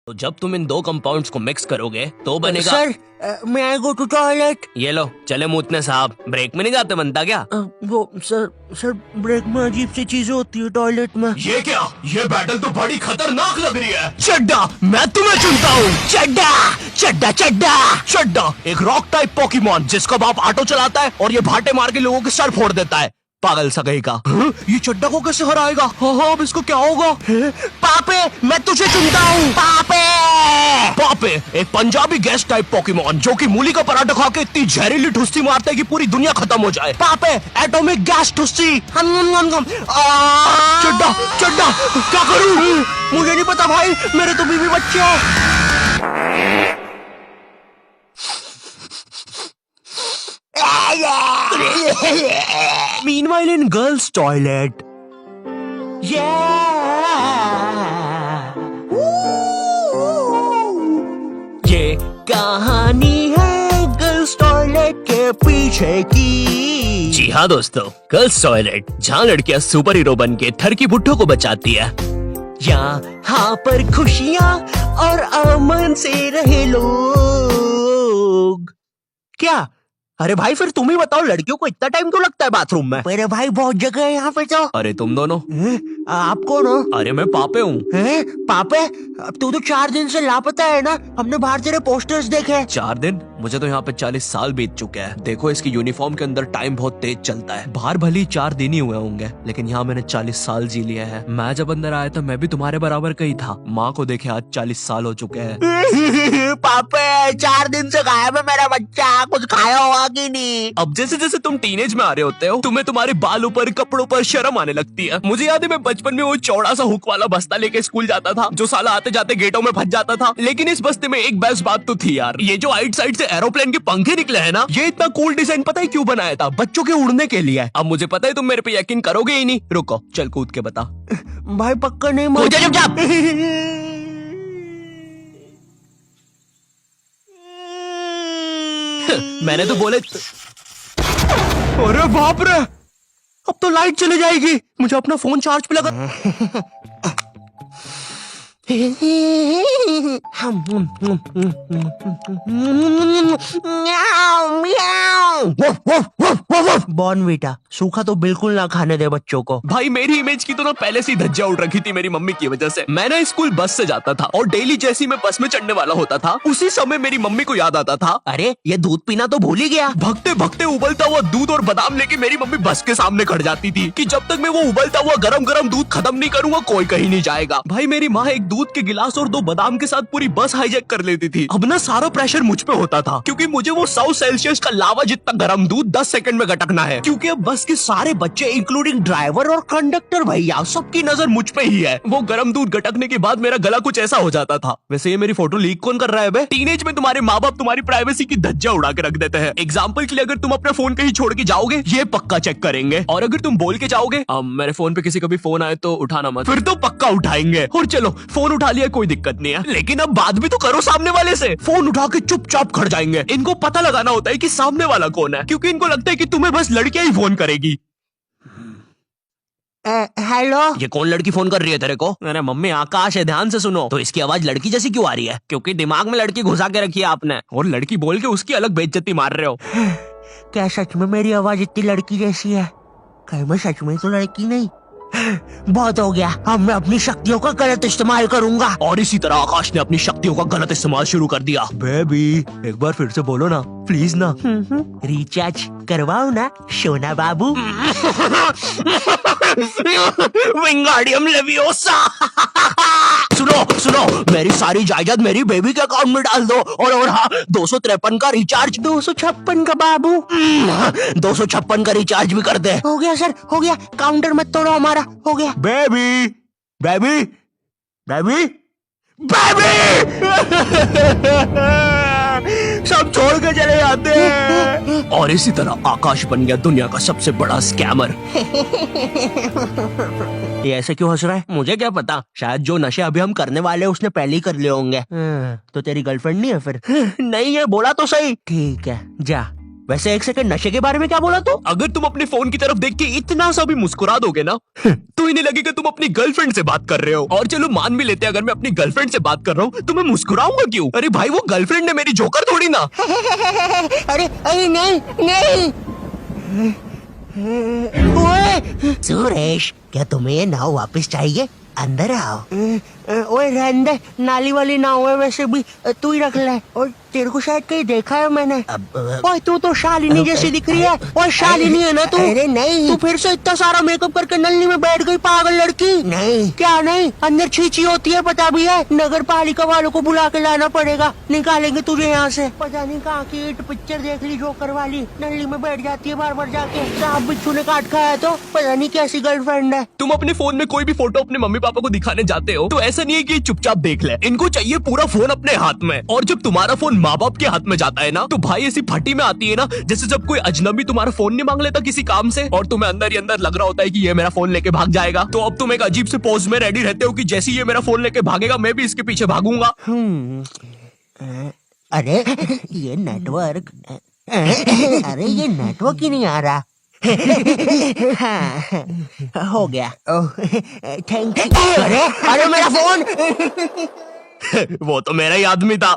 तो जब तुम इन दो कंपाउंड्स को मिक्स करोगे तो बनेगा। सर, मैं आई गो टू टॉयलेट। ये लो, चले मूतने साहब। ब्रेक में नहीं जाते बनता क्या? वो सर ब्रेक में अजीब सी चीजें होती है टॉयलेट में। ये क्या? ये बैटल तो बड़ी खतरनाक लग रही है। चड्डा, मैं तुम्हें चुनता हूँ। चड्डा चड्डा चड्डा चड्डा एक रॉक टाइप पोकेमॉन जिसका बाप ऑटो चलाता है और ये भाटे मार के लोगों के सर फोड़ देता है। पागल सा कहीं का। ये चड्डा को कैसे हराएगा? हाँ, अब इसको क्या होगा? पापे, मैं तुझे चुनता हूँ। पापे पापे एक पंजाबी गैस टाइप पोकेमॉन जो कि मूली का पराठा खा के इतनी जहरीली ठुस्सी मारता है कि पूरी दुनिया खत्म हो जाए। पापे एटॉमिक गैस ठुस्सी। चड्डा चड्डा क्या करूँ? मुझे नहीं पता भाई, मेरे तो बीवी बच्चे हैं। Meanwhile in girls' toilet. ये कहानी है गर्ल्स टॉयलेट के पीछे की। जी हाँ दोस्तों, गर्ल्स टॉयलेट जहाँ लड़कियाँ सुपर हीरो बन के ठरकी बुड्ढों को बचाती है। यहाँ पर खुशियाँ और अमन से रहे लोग। क्या? अरे भाई फिर तुम ही बताओ, लड़कियों को इतना टाइम क्यों लगता है बाथरूम में? अरे भाई बहुत जगह है यहाँ पे तो। अरे तुम दोनों, आप कौन हो? अरे मैं पापे हूँ। पापे? तू तो 4 दिन से लापता है ना, हमने बाहर तेरे पोस्टर्स देखे। 4 दिन? मुझे तो यहाँ पे 40 साल बीत चुके हैं। देखो इसकी यूनिफॉर्म के अंदर टाइम बहुत तेज चलता है। बाहर भले 4 दिन ही हुए होंगे, लेकिन यहाँ मैंने 40 साल जी लिए हैं। मैं जब अंदर आया था मैं भी तुम्हारे बराबर का ही था। माँ को देखे आज 40 साल हो चुके हैं। पापे 4 दिन से गायब है मेरा बच्चा, कुछ खाया होगा कि नहीं? अब जैसे जैसे तुम टीनेज में आ रहे होते हो, तुम्हें तुम्हारे बालों पर, कपड़ों पर शर्म आने लगती है। मुझे याद है मैं बचपन में वो चौड़ा सा हुक वाला बस्ता लेके स्कूल जाता था, जो साला आते जाते गेटों में फंस जाता था। लेकिन इस बस्ते में एक बेस्ट बात तो थी यार, ये जो आइट साइड से एरोप्लेन के पंखे निकले हैं ना, ये इतना कूल डिजाइन पता है क्यों बनाया था? बच्चों के उड़ने के लिए। अब मुझे पता है तुम मेरे पे यकीन करोगे ही नहीं। रुको, चल कूद के बता। भाई पक्का नहीं मुझे। मैंने तो बोले अरे बाप रे, अब तो लाइट चली जाएगी। मुझे अपना फोन चार्ज पे लगा। बॉर्नवीटा सूखा तो बिल्कुल ना खाने दे बच्चों को। भाई मेरी इमेज की तो ना पहले से ही धज्जिया उड़ रखी थी मेरी मम्मी की वजह से। मैं ना स्कूल बस से जाता था और डेली जैसी मैं बस में चढ़ने वाला होता था, उसी समय मेरी मम्मी को याद आता था, अरे ये दूध पीना तो भूल ही गया। भगते भगते उबलता हुआ दूध और बादाम लेके मेरी मम्मी बस के सामने खड़ जाती थी कि जब तक मैं वो उबलता हुआ गरम गरम दूध खत्म नहीं करूंगा कोई कहीं नहीं जाएगा। भाई मेरी माँ एक दूध के गिलास और 2 बादाम के साथ पूरी बस हाईजैक कर लेती थी। अब ना सारा प्रेशर मुझ पे होता था क्योंकि मुझे वो 100 सेल्सियस का लावा जितना गर्म दूध 10 सेकंड में गटकना है, क्योंकि अब बस के सारे बच्चे इंक्लूडिंग ड्राइवर और कंडक्टर भैया सबकी नजर मुझ पे ही है। वो गर्म दूध गटकने के बाद मेरा गला कुछ ऐसा हो जाता था। वैसे ये मेरी फोटो लीक कौन कर रहा है बे? टीनेज में तुम्हारे माँ बाप तुम्हारी प्राइवेसी की धज्जियां उड़ा के रख देते हैं। एग्जाम्पल के लिए अगर तुम अपना फोन कहीं छोड़ के जाओगे ये पक्का चेक करेंगे, और अगर तुम बोल के जाओगे मेरे फोन पे किसी का भी फोन आए तो उठाना मत, फिर तो पक्का उठाएंगे। और चलो फोन उठा लिया कोई दिक्कत नहीं है, लेकिन अब बात भी तो करो सामने वाले से। फोन उठा के चुपचाप खड़ जाएंगे। इनको पता लगाना होता है कि सामने वाला कौन है, क्योंकि इनको लगता है कि तुम्हें बस लड़कियां ही फोन करेगी। हेलो, ये कौन लड़की फोन कर रही है तेरे को? अरे मम्मी आकाश है, ध्यान से सुनो। तो इसकी आवाज लड़की जैसी क्यों आ रही है? क्योंकि दिमाग में लड़की घुसा के रखी है आपने, और लड़की बोल के उसकी अलग बेइज्जती मार रहे हो। क्या सच में मेरी आवाज इतनी लड़की जैसी है? कहीं मैं सच में तो लड़की नहीं? बहुत हो गया, अब मैं अपनी शक्तियों का गलत इस्तेमाल करूंगा। और इसी तरह आकाश ने अपनी शक्तियों का गलत इस्तेमाल शुरू कर दिया। बेबी एक बार फिर से बोलो ना प्लीज ना। रिचार्ज करवाओ ना सोना बाबू। Wingardium leviosa. सुनो सुनो, मेरी सारी जायदाद मेरी बेबी के अकाउंट में डाल दो, और हाँ 253 का रिचार्ज। 256 का बाबू। 256 का रिचार्ज भी कर दे। हो गया सर, हो गया, काउंटर मत तोड़ो हमारा, हो गया। बेबी बेबी बेबी बेबी सब छोड़ के चले जाते हैं। और इसी तरह आकाश बन गया दुनिया का सबसे बड़ा स्कैमर। ये ऐसे क्यों हंस रहा है? मुझे क्या पता, शायद जो नशे अभी हम करने वाले हैं उसने पहले ही कर लिए होंगे। तो तेरी गर्लफ्रेंड नहीं है फिर? नहीं है, बोला तो सही। ठीक है जा, वैसे एक सेकंड, नशे के बारे में क्या बोला तू? अगर तुम अपने फोन की तरफ देख के इतना सा भी मुस्कुरा दोगे ना तो इन्हें लगेगा तुम अपनी गर्लफ्रेंड से बात कर रहे हो। और चलो मान भी लेते हैं अगर मैं अपनी गर्लफ्रेंड से बात कर रहा हूँ तो मैं मुस्कुराऊंगा क्यों? अरे भाई वो गर्लफ्रेंड है मेरी, जोकर थोड़ी ना। अरे अरे नहीं नहीं। ओए सुरेश, क्या तुम्हें ये नाव वापस चाहिए? अंदर आओ। ओए रहने दे, नाली वाली नाव है वैसे भी, तू ही रख ले। और तेरे को शायद कहीं देखा है मैंने। ओए तू तो शालिनी जैसी दिख रही है। ओए शालिनी है ना तू? अरे नहीं। तू फिर से इतना सारा मेकअप करके नल्ली में बैठ गई पागल लड़की। नहीं। क्या नहीं? अंदर छींची होती है पता भी है। नगर पालिका वालों को बुला के लाना पड़ेगा, निकालेंगे तुझे यहाँ से। पता नहीं कहाँ की हिट पिक्चर देख ली जोकर वाली, नल्ली में बैठ जाती है बार बार जाके। सांप बिच्छू ने काट खाया तो पता नहीं कैसी गर्लफ्रेंड है। तुम अपने फोन में कोई भी फोटो अपने मम्मी पापा को दिखाने जाते हो तो ऐसा नहीं है कि चुपचाप देख ले, इनको चाहिए पूरा फोन अपने हाथ में। और जब तुम्हारा फोन माँ बाप के हाथ में जाता है ना तो भाई ऐसी फटी में आती है ना, जैसे जब कोई अजनबी तुम्हारा फोन नहीं मांग लेता किसी काम से और तुम्हें अंदर ही अंदर लग रहा होता है कि ये मेरा फोन लेके भाग जाएगा। तो अब तुम एक अजीब से पोज में रेडी रहते हो कि जैसे ये मेरा फोन लेके भागेगा मैं भी इसके पीछे भागूंगा। अरे ये नेटवर्क, अरे ये नेटवर्क ही नहीं आ रहा। हाँ, हो गया। Thank you. अरे अरे मेरा फोन। वो तो मेरा ही आदमी था।